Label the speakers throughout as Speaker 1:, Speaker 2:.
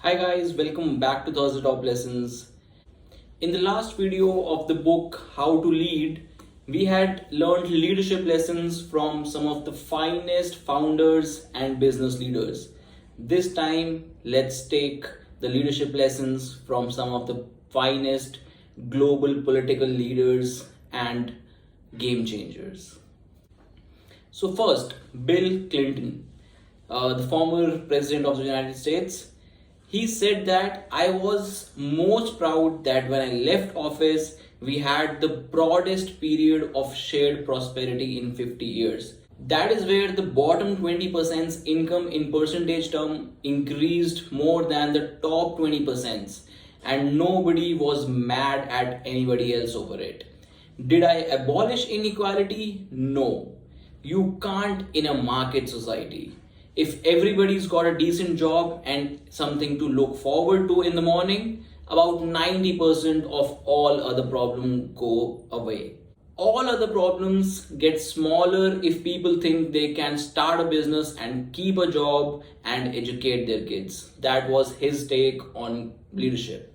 Speaker 1: Hi guys, welcome back to Thursday Top Lessons. In the last video of the book How to Lead, we had learned leadership lessons from some of the finest founders and business leaders. This time, let's take the leadership lessons from some of the finest global political leaders and game changers. So first, Bill Clinton, the former president of the United States. He said that I was most proud that when I left office, we had the broadest period of shared prosperity in 50 years. That is where the bottom 20% income in percentage term increased more than the top 20%, and nobody was mad at anybody else over it. Did I abolish inequality? No. You can't in a market society. If everybody's got a decent job and something to look forward to in the morning, about 90% of all other problems go away. All other problems get smaller if people think they can start a business and keep a job and educate their kids. That was his take on leadership.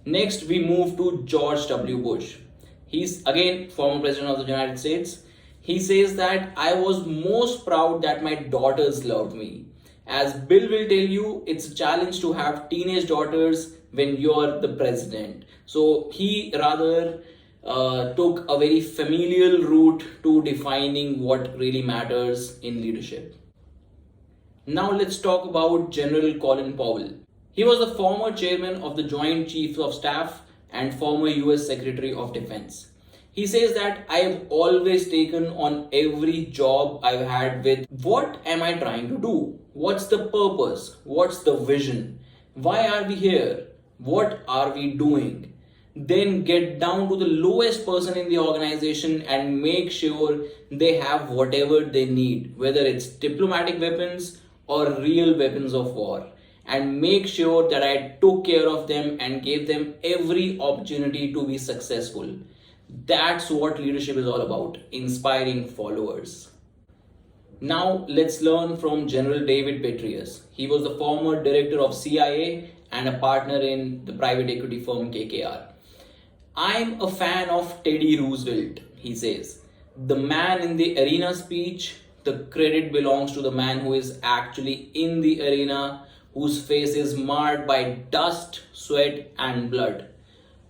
Speaker 1: Next, we move to George W. Bush. He's again former president of the United States. He says that I was most proud that my daughters loved me. As Bill will tell you, it's a challenge to have teenage daughters when you're the president. So he rather took a very familial route to defining what really matters in leadership. Now let's talk about General Colin Powell. He was the former chairman of the Joint Chiefs of Staff and former US Secretary of Defense. He says that I have always taken on every job I've had with what am I trying to do? What's the purpose? What's the vision? Why are we here? What are we doing? Then get down to the lowest person in the organization and make sure they have whatever they need, whether it's diplomatic weapons or real weapons of war. And make sure that I took care of them and gave them every opportunity to be successful. That's what leadership is all about, inspiring followers. Now let's learn from General David Petraeus. He was the former director of CIA and a partner in the private equity firm KKR. I'm a fan of Teddy Roosevelt, he says. The man in the arena speech, the credit belongs to the man who is actually in the arena, whose face is marred by dust, sweat and blood.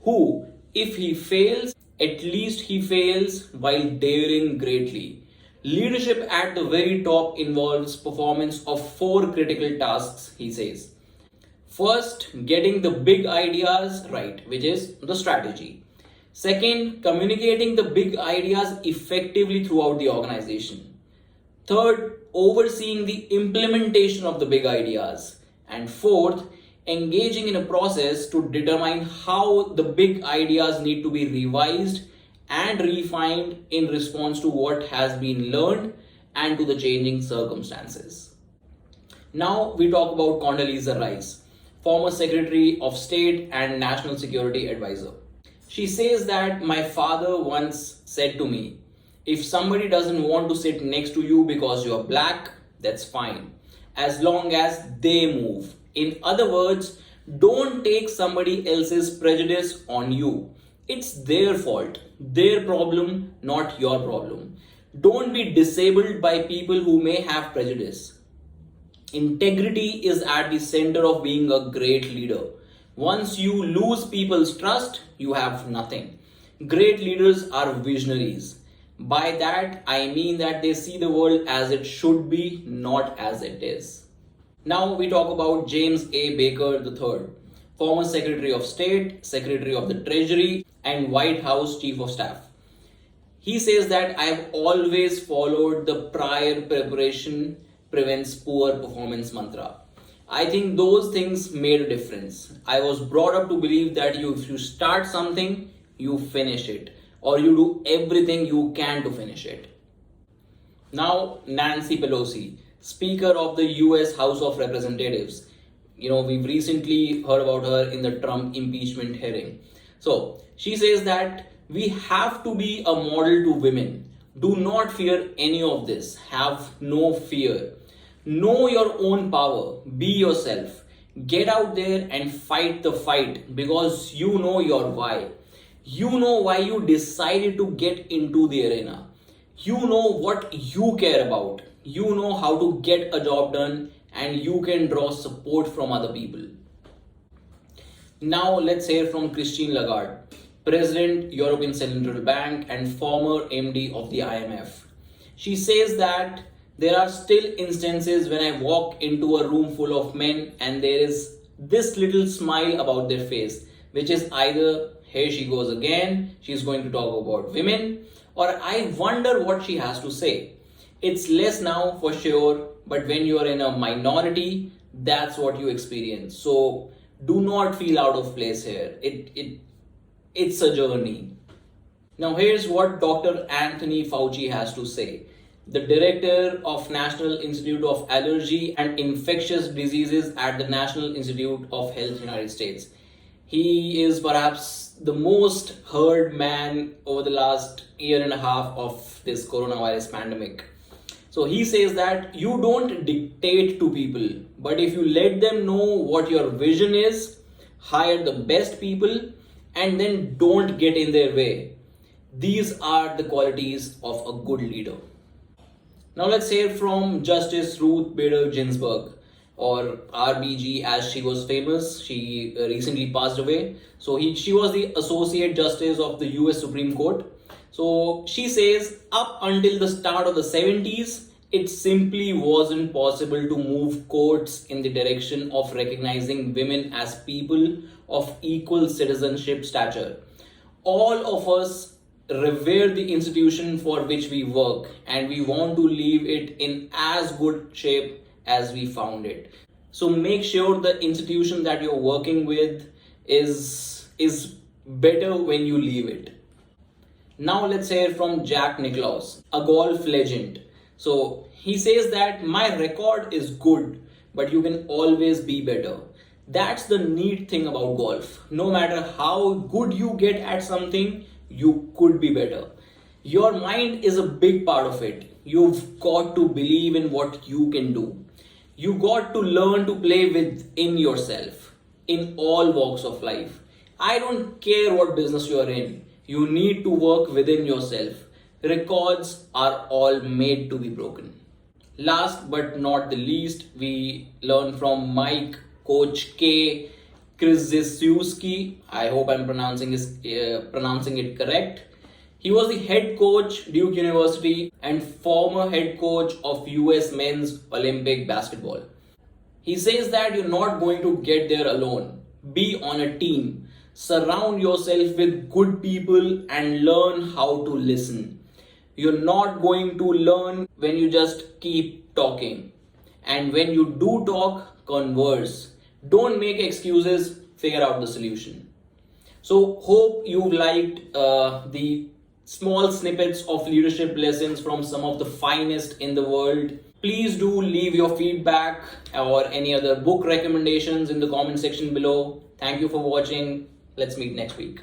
Speaker 1: Who, if he fails, at least he fails while daring greatly. Leadership at the very top involves performance of 4 critical tasks, he says. First, getting the big ideas right, which is the strategy. Second, communicating the big ideas effectively throughout the organization. Third, overseeing the implementation of the big ideas. And fourth, engaging in a process to determine how the big ideas need to be revised and refined in response to what has been learned and to the changing circumstances. Now we talk about Condoleezza Rice, former Secretary of State and National Security Advisor. She says that my father once said to me, if somebody doesn't want to sit next to you because you're black, that's fine, as long as they move. In other words, don't take somebody else's prejudice on you. It's their fault, their problem, not your problem. Don't be disabled by people who may have prejudice. Integrity is at the center of being a great leader. Once you lose people's trust, you have nothing. Great leaders are visionaries. By that, I mean that they see the world as it should be, not as it is. Now we talk about James A. Baker III, former Secretary of State, Secretary of the Treasury, and White House Chief of Staff. He says that I have always followed the prior preparation prevents poor performance mantra. I think those things made a difference. I was brought up to believe that if you start something, you finish it, or you do everything you can to finish it. Now, Nancy Pelosi, Speaker of the US House of Representatives. We've recently heard about her in the Trump impeachment hearing. So she says that we have to be a model to women. Do not fear any of this. Have no fear. Know your own power. Be yourself. Get out there and fight the fight because you know your why. You know why you decided to get into the arena. You know what you care about. You know how to get a job done, and you can draw support from other people. Now let's hear from Christine Lagarde, President, European Central Bank and former MD of the IMF. She says that there are still instances when I walk into a room full of men and there is this little smile about their face, which is either here she goes again, she's going to talk about women, or I wonder what she has to say. It's less now for sure, but when you are in a minority, that's what you experience. So do not feel out of place here. It's a journey. Now here's what Dr. Anthony Fauci has to say, the director of National Institute of Allergy and Infectious Diseases at the National Institute of Health United States. He is perhaps the most heard man over the last year and a half of this coronavirus pandemic. So he says that you don't dictate to people, but if you let them know what your vision is, hire the best people, and then don't get in their way. These are the qualities of a good leader. Now let's hear from Justice Ruth Bader Ginsburg, or RBG as she was famous. She recently passed away. So she was the Associate Justice of the US Supreme Court. So she says up until the start of the 70s, it simply wasn't possible to move courts in the direction of recognizing women as people of equal citizenship stature. All of us revere the institution for which we work, and we want to leave it in as good shape as we found it. So make sure the institution that you're working with is better when you leave it. Now let's hear from Jack Nicklaus, a golf legend. So he says that my record is good, but you can always be better. That's the neat thing about golf. No matter how good you get at something, you could be better. Your mind is a big part of it. You've got to believe in what you can do. You got to learn to play within yourself in all walks of life. I don't care what business you are in. You need to work within yourself. Records are all made to be broken. Last but not the least, we learn from Mike, Coach K, Krzyzewski. I hope I'm pronouncing it correct. He was the head coach Duke University and former head coach of US men's Olympic basketball. He says that you're not going to get there alone. Be on a team. Surround yourself with good people and learn how to listen. You're not going to learn when you just keep talking. And when you do talk, converse. Don't make excuses, figure out the solution. So hope you liked the small snippets of leadership lessons from some of the finest in the world. Please do leave your feedback or any other book recommendations in the comment section below. Thank you for watching. Let's meet next week.